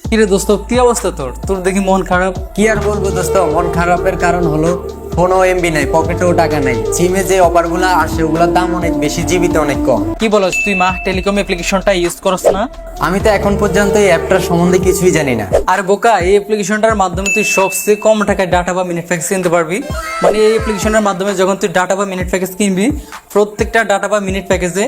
কিরে দোস্ত, কি অবস্থা? তোর তোর দেখি মন খারাপ। কি আর বলবো দোস্ত, মন খারাপের কারণ হলো ফোনও এমবি নাই, পকেটেও টাকা নাই। সিমে যে অফারগুলো আসে ওগুলোর দাম অনেক বেশি, জিবিতে অনেক কম। কি বলস তুই? মা টেলিকম অ্যাপ্লিকেশনটা ইউজ করছ না? আমি তো এখন পর্যন্ত এই অ্যাপটার সম্বন্ধে কিছুই জানি না। আর বোকা, এই অ্যাপ্লিকেশনটার মাধ্যমে তুই সবচেয়ে কম টাকায় ডাটা বা মিনিট প্যাকেজ কিনতে পারবি। মানে এই অ্যাপ্লিকেশনের মাধ্যমে যখন তুই ডাটা বা মিনিট প্যাকেজ কিনবি, প্রত্যেকটা ডাটা বা মিনিট প্যাকেজে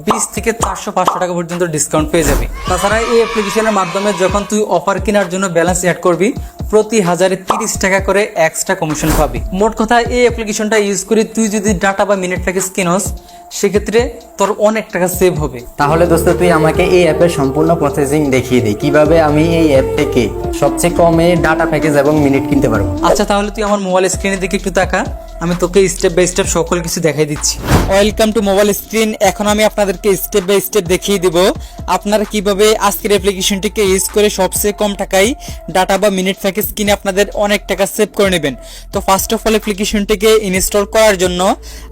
20 থেকে 400-500 টাকা পর্যন্ত ডিসকাউন্ট পেয়ে যাবি। তাছাড়া এই অ্যাপ্লিকেশনের মাধ্যমে যখন তুই অফার কেনার জন্য ব্যালেন্স অ্যাড করবি, প্রতি 1030 টাকা করে এক্সট্রা কমিশন পাবি। মোট কথা, এই অ্যাপ্লিকেশনটা ইউজ করে তুই যদি ডাটা বা মিনিট প্যাকেজ কিনস, সেক্ষেত্রে তোর অনেক টাকা সেভ হবে। তাহলে দোস্ত তুই আমাকে এই অ্যাপের সম্পূর্ণ প্রসেসিং দেখিয়ে দে, কিভাবে আমি এই অ্যাপ থেকে সবচেয়ে কমে ডাটা প্যাকেজ এবং মিনিট কিনতে পারবো। আচ্ছা, তাহলে তুই আমার মোবাইল স্ক্রিনের দিকে একটু তাকা, আমি তোকে স্টেপ বাই স্টেপ সকল কিছু দেখাই দিচ্ছি। Welcome to mobile screen. এখন আমি আপনাদেরকে স্টেপ বাই স্টেপ দেখিয়ে দিব আপনারা কিভাবে আজকের অ্যাপ্লিকেশনটিকে ইউজ করে সবচেয়ে কম টাকায় ডাটা বা মিনিট প্যাকেজ কিনে আপনাদের অনেক টাকা সেভ করে নেবেন। তো ফার্স্ট অফ অল অ্যাপ্লিকেশনটিকে ইনস্টল করার জন্য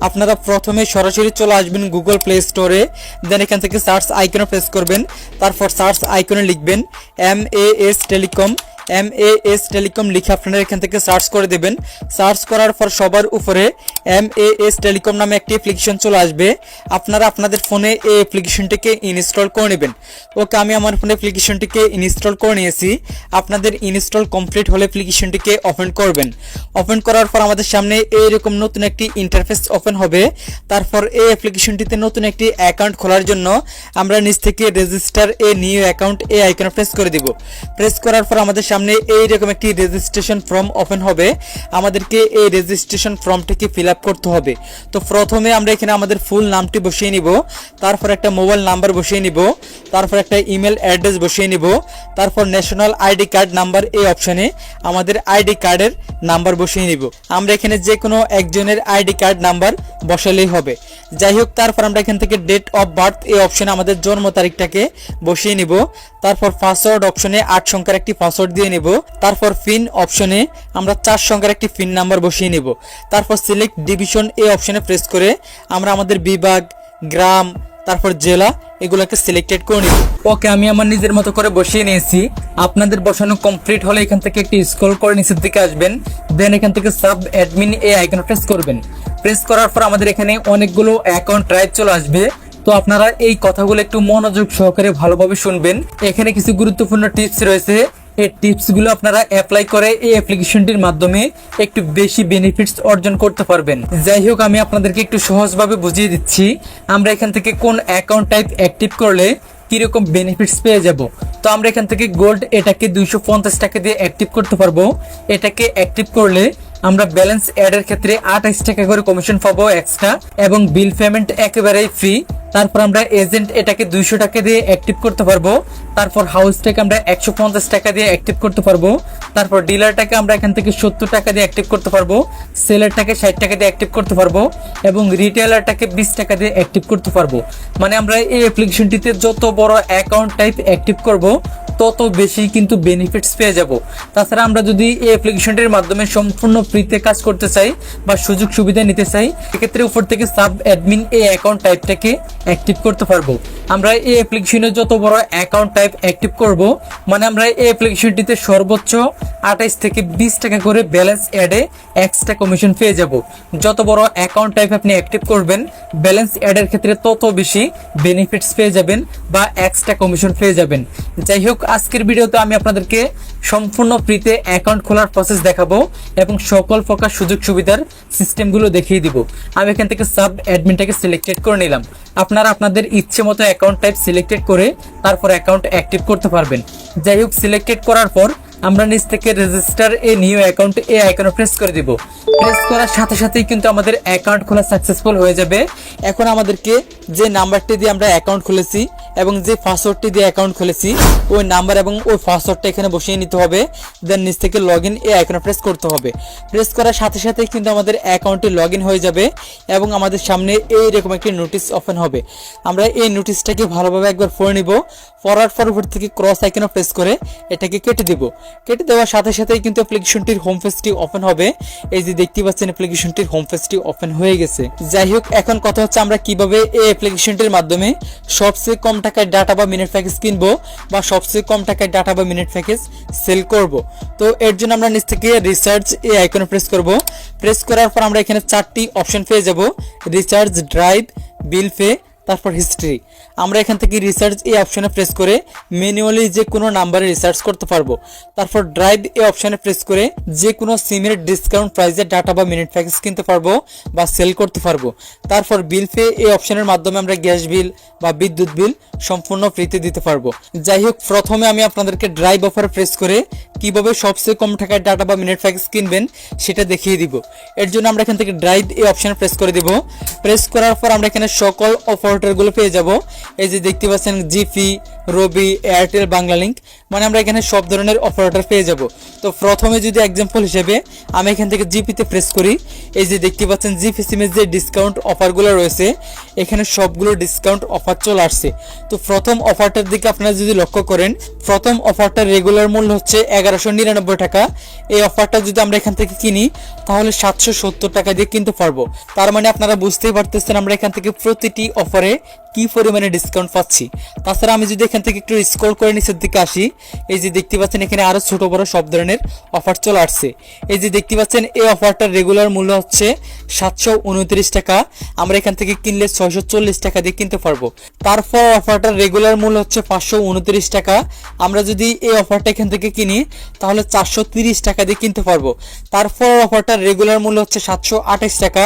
আপনারা প্রথমে সরাসরি চলে আসবেন গুগল প্লে স্টোরে। দেন এখান থেকে সার্চ আইকনে প্রেস করবেন, তারপর সার্চ আইকনে লিখবেন MAS টেলিকম। MAS টেলিকম লিখে আপনারা এখান থেকে সার্চ করে দেবেন। সার্চ করার পর সবার উপরে MAS টেলিকম নামে একটি অ্যাপ্লিকেশন চলে আসবে। আপনারা আপনাদের ফোনে এই অ্যাপ্লিকেশনটিকে ইনস্টল করে নেবেন। ওকে, আমি আমার ফোনে অ্যাপ্লিকেশনটিকে ইনস্টল করে নিয়েছি। আপনাদের ইনস্টল কমপ্লিট হলে অ্যাপ্লিকেশনটিকে ওপেন করবেন। ওপেন করার পর আমাদের সামনে এইরকম নতুন একটি ইন্টারফেস ওপেন হবে। তারপর এই অ্যাপ্লিকেশনটিতে নতুন একটি অ্যাকাউন্ট খোলার জন্য আমরা নিচ থেকে রেজিস্টার এ নিউ অ্যাকাউন্ট এই আইকনে প্রেস করে দিব। প্রেস করার পর আমাদের সামনে এইরকম একটি রেজিস্ট্রেশন ফর্ম ওপেন হবে। আমাদেরকে এই রেজিস্ট্রেশন ফর্মটিকে ফিল আপ করতে হবে। তো প্রথমে আমরা এখানে আমাদের ফুল নামটি বসিয়ে নিব, তারপর একটা মোবাইল নাম্বার বসিয়ে নিব, তারপর একটা ইমেল অ্যাড্রেস বসিয়ে নিব, তারপর ন্যাশনাল আইডি কার্ড নাম্বার এই অপশনে আমাদের আইডি কার্ডের নাম্বার বসিয়ে নিব। আমরা এখানে যে কোনো একজনের আইডি কার্ড নাম্বার বসালেই হবে। যাই হোক, তারপর আমরা এখান থেকে ডেট অফ বার্থ এই অপশনে আমাদের জন্ম তারিখটাকে বসিয়ে নিব। তারপর পাসওয়ার্ড অপশনে 8 সংখ্যার একটি পাসওয়ার্ড দিয়ে নিব। তারপর পিন অপশনে আমরা 4 সংখ্যার একটি পিন নাম্বার বসিয়ে নিব। তারপর সিলেক্ট ডিভিশন এই অপশনে প্রেস করে আমরা আমাদের বিভাগ, গ্রাম, তারপর জেলা এগুলোকে সিলেক্টেড করে নিব। ওকে, আমি আমার নিজের মতো করে বসিয়ে নিয়েছি। আপনাদের বসানো কমপ্লিট হলে এখান থেকে একটি স্ক্রল করে নিচের দিকে আসবেন। দেন এখান থেকে সাব অ্যাডমিন এই আইকনে প্রেস করবেন। প্রেস করার পর আমাদের এখানে অনেকগুলো অ্যাকাউন্ট টাইপ চলে আসবে। তো আপনারা এই কথাগুলো একটু মনোযোগ সহকারে ভালোভাবে শুনবেন। এখানে কিছু গুরুত্বপূর্ণ টিপস রয়েছে। এই টিপসগুলো আপনারা অ্যাপ্লাই করে এই অ্যাপ্লিকেশনটির মাধ্যমে একটু বেশি বেনিফিটস অর্জন করতে পারবেন। যাই হোক, আমি আপনাদেরকে একটু সহজভাবে বুঝিয়ে দিচ্ছি আমরা এখান থেকে কোন অ্যাকাউন্ট টাইপ অ্যাক্টিভ করলে কিরকম বেনিফিটস পেয়ে যাব। তো আমরা এখান থেকে গোল্ড এটাকে 250 টাকা দিয়ে অ্যাক্টিভ করতে পারবো। এটাকে অ্যাক্টিভ করলে আমরা ব্যালেন্স অ্যাডের ক্ষেত্রে 28 টাকা করে কমিশন পাবো এক্সট্রা, এবং বিল পেমেন্ট একেবারেই ফ্রি। তারপর আমরা এজেন্ট এটাকে 200 টাকা দিয়ে অ্যাক্টিভ করতে পারবো। তারপর হাউসটাকে আমরা 150 টাকা দিয়ে অ্যাক্টিভ করতে পারবো। তারপর ডিলারটাকে আমরা এখান থেকে 70 টাকা দিয়ে অ্যাক্টিভ করতে পারবো। সেলারটাকে 60 টাকা দিয়ে অ্যাক্টিভ করতে পারবো, এবং রিটেলারটাকে 20 টাকা দিয়ে অ্যাক্টিভ করতে পারবো। মানে আমরা এই অ্যাপ্লিকেশনটিতে যত বড় অ্যাকাউন্ট টাইপ অ্যাক্টিভ করব, তত বেশি কিন্তু বেনিফিটস পেয়ে যাব। তাছাড়া আমরা যদি এই অ্যাপ্লিকেশনটির মাধ্যমে সম্পূর্ণ ফ্রিতে কাজ করতে চাই বা সুযোগ সুবিধা নিতে চাই, সেক্ষেত্রে উপর থেকে সাব অ্যাডমিন এই অ্যাকাউন্ট টাইপটাকে অ্যাক্টিভ করতে পারবো। আমরা এই অ্যাপ্লিকেশনে যত বড় অ্যাকাউন্ট টাইপ অ্যাক্টিভ করব, মানে আমরা এই অ্যাপ্লিকেশনটিতে সর্বোচ্চ 28 থেকে 20 টাকা করে ব্যালেন্স অ্যাডে এক্সট্রা কমিশন পেয়ে যাব। যত বড় অ্যাকাউন্ট টাইপ আপনি অ্যাক্টিভ করবেন, ব্যালেন্স অ্যাডের ক্ষেত্রে তত বেশি বেনিফিটস পেয়ে যাবেন বা এক্সট্রা কমিশন পেয়ে যাবেন। যাই হোক, আজকের ভিডিওতে আমি আপনাদেরকে সম্পূর্ণ ফ্রিতে অ্যাকাউন্ট খোলার প্রসেস দেখাবো এবং সকল প্রকার সুযোগ সুবিধার সিস্টেমগুলো দেখিয়ে দিব। আমি এখান থেকে সাব অ্যাডমিনটাকে সিলেক্টেড করে নিলাম। আপনারা আপনাদের ইচ্ছে মতো অ্যাকাউন্ট টাইপ সিলেক্টেড করে তারপর অ্যাকাউন্ট অ্যাক্টিভ করতে পারবেন। যাই হোক, সিলেক্টেড করার পর আমরা নিচ থেকে রেজিস্টার এ নিউ অ্যাকাউন্ট এই আইকনে প্রেস করে দিব। প্রেস করার সাথে সাথেই কিন্তু আমাদের অ্যাকাউন্ট খোলা সাকসেসফুল হয়ে যাবে। এখন আমাদেরকে যে নাম্বারটি দিয়ে আমরা অ্যাকাউন্ট খুলেছি এবং যে পাসওয়ার্ডটি দিয়ে অ্যাকাউন্ট খুলেছি, ওই নাম্বার এবং ওই পাসওয়ার্ডটা এখানে বসিয়ে নিতে হবে। দেন নিচ থেকে লগ ইন এই আইকনে প্রেস করতে হবে। প্রেস করার সাথে সাথেই কিন্তু আমাদের অ্যাকাউন্টে লগ ইন হয়ে যাবে এবং আমাদের সামনে এইরকম একটি নোটিশ ওপেন হবে। আমরা এই নোটিশটাকে ভালোভাবে একবার পড়ে নিব। পড়ার পর উপর থেকে ক্রস আইকনে প্রেস করে এটাকে কেটে দিব। কেটে দেওয়ার সাথে সাথেই কিন্তু অ্যাপ্লিকেশনটির হোম পেজটি ওপেন হবে। এই যে দেখতে পাচ্ছেন অ্যাপ্লিকেশনটির হোম পেজটি ওপেন হয়ে গেছে। যাই হোক, এখন কথা হচ্ছে আমরা কিভাবে এই অ্যাপ্লিকেশনটির মাধ্যমে সবচেয়ে কম টাকায় ডাটা বা মিনিট প্যাকেজ কিনবো বা সবচেয়ে কম টাকায় ডাটা বা মিনিট প্যাকেজ সেল করব। তো এর জন্য আমরা নিচ থেকে রিসার্চ এই আইকনে প্রেস করব। প্রেস করার পর আমরা এখানে 4টি অপশন পেয়ে যাব, রিচার্জ, ড্রাইভ, বিল পে, তারপর হিস্ট্রি। আমরা এখান থেকে রিসার্চ এই অপশনে প্রেস করে ম্যানুয়ালি যে কোনো নাম্বারে রিসার্চ করতে পারবো। তারপর ড্রাইভ এই অপশনে প্রেস করে যে কোনো সিমের ডিসকাউন্ট প্রাইসে ডাটা বা মিনিট প্যাকেজ কিনতে পারবো বা সেল করতে পারবো। তারপর বিল পে এই অপশনের মাধ্যমে আমরা গ্যাস বিল বা বিদ্যুৎ বিল সম্পূর্ণ ফ্রিতে দিতে পারবো। যাই হোক, প্রথমে আমি আপনাদেরকে ড্রাইভ অফার প্রেস করে কিভাবে সবচেয়ে কম টাকায় ডাটা বা মিনিট প্যাকেজ কিনবেন সেটা দেখিয়ে দিব। এর জন্য আমরা এখান থেকে ড্রাইভ এই অপশনে প্রেস করে দিব। প্রেস করার পর আমরা এখানে সকল অপারেটরগুলো পেয়ে যাব। এই যে দেখতে পাচ্ছেন জিপি, রবি, এয়ারটেল, বাংলা লিংক, মানে আমরা এখানে সব ধরনের অপারেটর পেয়ে যাব। তো প্রথমে যদি এক্সাম্পল হিসেবে আমি এখান থেকে জিপিতে প্রেস করি, এই যে দেখতে পাচ্ছেন জিপি সিমের যে ডিসকাউন্ট অফারগুলো রয়েছে এখানে সবগুলো ডিসকাউন্ট অফার চলে আসছে। তো প্রথম অফারটার দিকে আপনারা যদি লক্ষ্য করেন, প্রথম অফারটার রেগুলার মূল্য হচ্ছে 1199 টাকা। এই অফারটা যদি আমরা এখান থেকে কিনি তাহলে 770 টাকা দিয়ে কিনতে পারবো। তার মানে আপনারা বুঝতেই পারতেছেন আমরা এখান থেকে প্রতিটি অফারে কি পরিমাণে ডিসকাউন্ট পাচ্ছি। তাছাড়া আমি যদি এখান থেকে একটু স্ক্রল করে নিচের দিকে আসি, এই যে দেখতে পাচ্ছেন এখানে আরো ছোট বড় সব ধরনের অফার চলে আসছে। এই যে দেখতে পাচ্ছেন এই অফারটার রেগুলার মূল্য হচ্ছে 729 টাকা। আমরা এখান থেকে কিনলে 640 টাকা দিয়ে কিনতে পারবো। তারপর অফারটার রেগুলার মূল্য হচ্ছে 529 টাকা। আমরা যদি এই অফারটা এখান থেকে কিনি তাহলে 430 টাকা দিয়ে কিনতে পারবো। তারপর অফারটার রেগুলার মূল্য হচ্ছে 728 টাকা।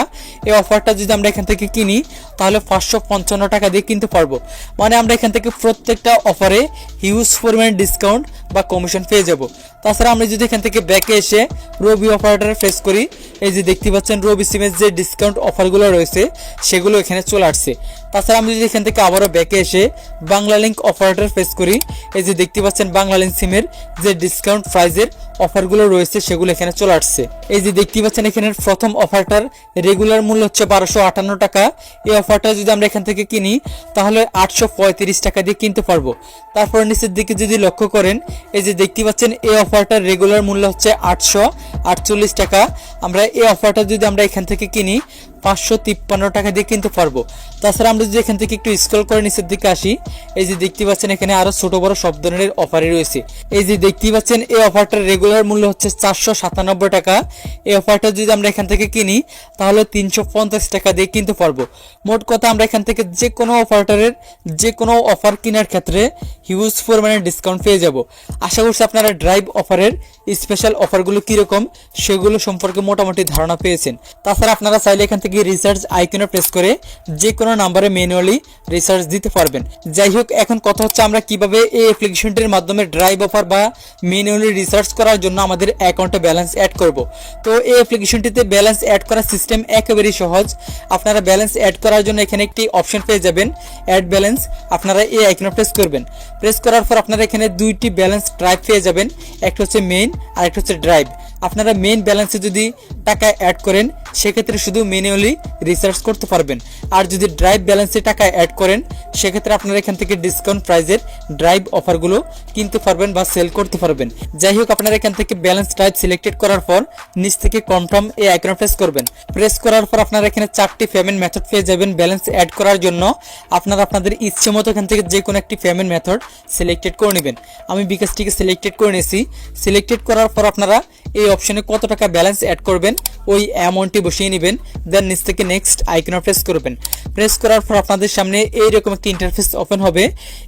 এই অফারটা যদি আমরা এখান থেকে কিনি তাহলে 555 টাকা দিয়ে কিনতে পারবো। মানে আমরা এখান থেকে প্রত্যেকটা অফারে হিউজ পরিমাণে ডিসকাউন্ট বা কমিশন পেয়ে যাব। তাছাড়া আমরা যদি এখান থেকে ব্যাকে এসে রবি অপারেটর ফেস করি, এই যে দেখতে পাচ্ছেন রবি সিমের যে ডিসকাউন্ট অফারগুলো রয়েছে সেগুলো এখানে চলে আসছে। তাছাড়া আমি যদি এখান থেকে আবারও ব্যাকে এসে বাংলা লিংক অপারেটর ফেস করি, এই যে দেখতে পাচ্ছেন বাংলা লিংক সিমের যে ডিসকাউন্ট প্রাইজের অফারগুলো রয়েছে সেগুলো এখানে চলে আসছে। এই যে দেখতে পাচ্ছেন এখানে প্রথম অফারটার রেগুলার মূল্য হচ্ছে 1258 টাকা। এই অফারটা যদি আমরা এখান থেকে কিনি তাহলে 835 টাকা দিয়ে কিনতে পারবো। তারপর নিচের দিকে যদি লক্ষ্য করেন, এই যে দেখতে পাচ্ছেন এই অফারটার রেগুলার মূল্য হচ্ছে 848 টাকা। আমরা এই অফারটা যদি আমরা এখান থেকে কিনি 553 টাকা দিয়ে কিনতে পারবো। তাছাড়া আমরা যদি এখান থেকে একটু স্ক্রল করে নিচের দিকে আসি, এই যে দেখতে পাচ্ছেন এখানে আরো ছোট বড় সব ধরনের অফারই রয়েছে। এই যে দেখতে পাচ্ছেন এই অফারটার রেগুলার মূল্য হচ্ছে 497 টাকা। এই অফারটা যদি আমরা এখান থেকে কিনি তাহলে 350 টাকা দিয়ে কিনতে পারবো। মোট কথা আমরা এখান থেকে যে কোনো অপারেটরের যে কোনো অফার কেনার ক্ষেত্রে হিউজ পরিমাণে ডিসকাউন্ট পেয়ে যাব। আশা করছি আপনারা ড্রাইভ অফারের স্পেশাল অফারগুলো কিরকম সেগুলো সম্পর্কে মোটামুটি ধারণা পেয়েছেন। তাছাড়া আপনারা চাইলে এখান থেকে রিসার্চ আইকনে প্রেস করে যে কোনো নাম্বারে ম্যানুয়ালি রিসার্চ দিতে পারবেন। যাই হোক, এখন কথা হচ্ছে আমরা কিভাবে এই অ্যাপ্লিকেশনটির মাধ্যমে ড্রাইভ অফার বা ম্যানুয়ালি রিসার্চ করার জন্য আমাদের অ্যাকাউন্টে ব্যালেন্স অ্যাড করব। তো এই অ্যাপ্লিকেশনটিতে ব্যালেন্স অ্যাড করার সিস্টেম একেবারেই সহজ। আপনারা ব্যালেন্স অ্যাড করার জন্য এখানে একটি অপশন পেয়ে যাবেন, অ্যাড ব্যালেন্স। আপনারা এই আইকনে প্রেস করবেন। প্রেস করার পর আপনারা এখানে দুইটি ব্যালেন্স টাইপ পেয়ে যাবেন, একটা হচ্ছে মেইন আর একটা হচ্ছে ড্রাইভ। আপনারা মেইন ব্যালেন্সে যদি টাকা অ্যাড করেন সেক্ষেত্রে শুধু ম্যানুয়ালি রিসার্চ করতে পারবেন, আর যদি ড্রাইভ ব্যালেন্সে টাকা অ্যাড করেন সেক্ষেত্রে আপনারা এখান থেকে ডিসকাউন্ট প্রাইজের ড্রাইভ অফারগুলো কিনতে পারবেন বা সেল করতে পারবেন। যাই হোক, আপনারা এখান থেকে ব্যালেন্স টাইপ সিলেক্টেড করার পর নিচ থেকে কনফার্ম এই আইকনে প্রেস করবেন। প্রেস করার পর আপনারা এখানে 4টি পেমেন্ট মেথড পেয়ে যাবেন ব্যালেন্স অ্যাড করার জন্য। আপনারা আপনাদের ইচ্ছে মতো এখান থেকে যে কোনো একটি পেমেন্ট মেথড সিলেক্টেড করে নেবেন। আমি বিকাশটিকে সিলেক্টেড করে নিয়েছি। সিলেক্টেড করার পর আপনারা এই অপশনে কত টাকা ব্যালেন্স অ্যাড করবেন ওই অ্যামাউন্টটি বসিয়ে নেবেন। দেন নিচ থেকে নেক্সট আইকনে প্রেস করবেন। প্রেস করার পর আপনাদের সামনে এইরকম একটি ইন্টারফেস ওপেন হবে।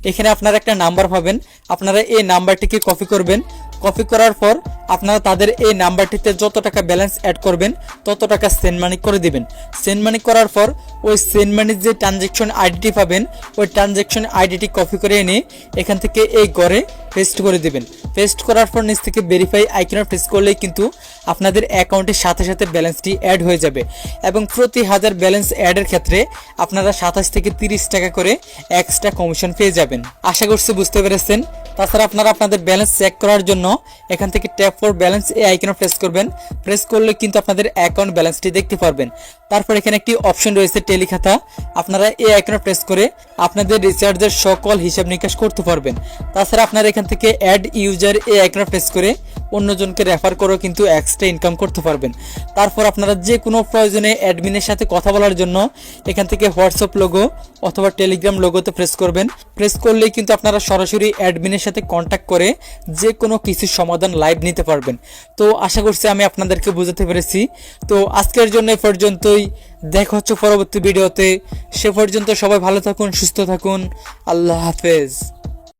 এখানে আপনারা একটা নাম্বার পাবেন, আপনারা এই নাম্বারটিকে কপি করবেন। কপি করার পর আপনারা তাদের এই নাম্বারটিতে যত টাকা ব্যালেন্স অ্যাড করবেন তত টাকা সেন্ড মানি করে দিবেন। সেন্ড মানি করার পর ওই সেন্ড মানির যে ট্রানজ্যাকশন আইডিটি পাবেন ওই ট্রানজ্যাকশন আইডিটি কপি করে এনে এখান থেকে এই ঘরে পেস্ট করে দিবেন। পেস্ট করার পর নিচ থেকে ভেরিফাই আইকনে প্রেস করলেই কিন্তু আপনাদের অ্যাকাউন্টের সাথে সাথে ব্যালেন্সটি অ্যাড হয়ে যাবে এবং প্রতি 1000 ব্যালেন্স অ্যাডের ক্ষেত্রে আপনারা 27 থেকে 30 টাকা করে এক্সট্রা কমিশন পেয়ে যাবেন। আশা করছি বুঝতে পেরেছেন। তাছাড়া আপনারা আপনাদের ব্যালেন্স চেক করার জন্য এখান থেকে ট্যাপ ফর ব্যালেন্স এই আইকনে প্রেস করবেন। প্রেস করলে কিন্তু আপনাদের অ্যাকাউন্ট ব্যালেন্সটি দেখতে পারবেন। তারপর এখানে একটি অপশন রয়েছে টেলি খাতা। আপনারা এই আইকনে প্রেস করে আপনাদের রিচার্জের সকল হিসাব নিকাশ করতে পারবেন। তাছাড়া আপনারা এখান থেকে অ্যাড ইউজার এই আইকনে প্রেস করে অন্যজনকে রেফার করেও কিন্তু এক্সট্রা ইনকাম করতে পারবেন। তারপর আপনারা যে কোনো প্রয়োজনে অ্যাডমিনের সাথে কথা বলার জন্য এখান থেকে হোয়াটসঅ্যাপ লোগো অথবা টেলিগ্রাম লোগোতে প্রেস করবেন। প্রেস করলেই কিন্তু আপনারা সরাসরি অ্যাডমিনের সাথে কন্ট্যাক্ট করে যে কোনো কিছুর সমাধান লাইভ নিতে পারবেন। তো আশা করছি আমি আপনাদেরকে বোঝাতে পেরেছি। তো আজকের জন্য এই পর্যন্তই, দেখা হচ্ছে পরবর্তী ভিডিওতে। সে পর্যন্ত সবাই ভালো থাকুন, সুস্থ থাকুন। আল্লাহ হাফেজ।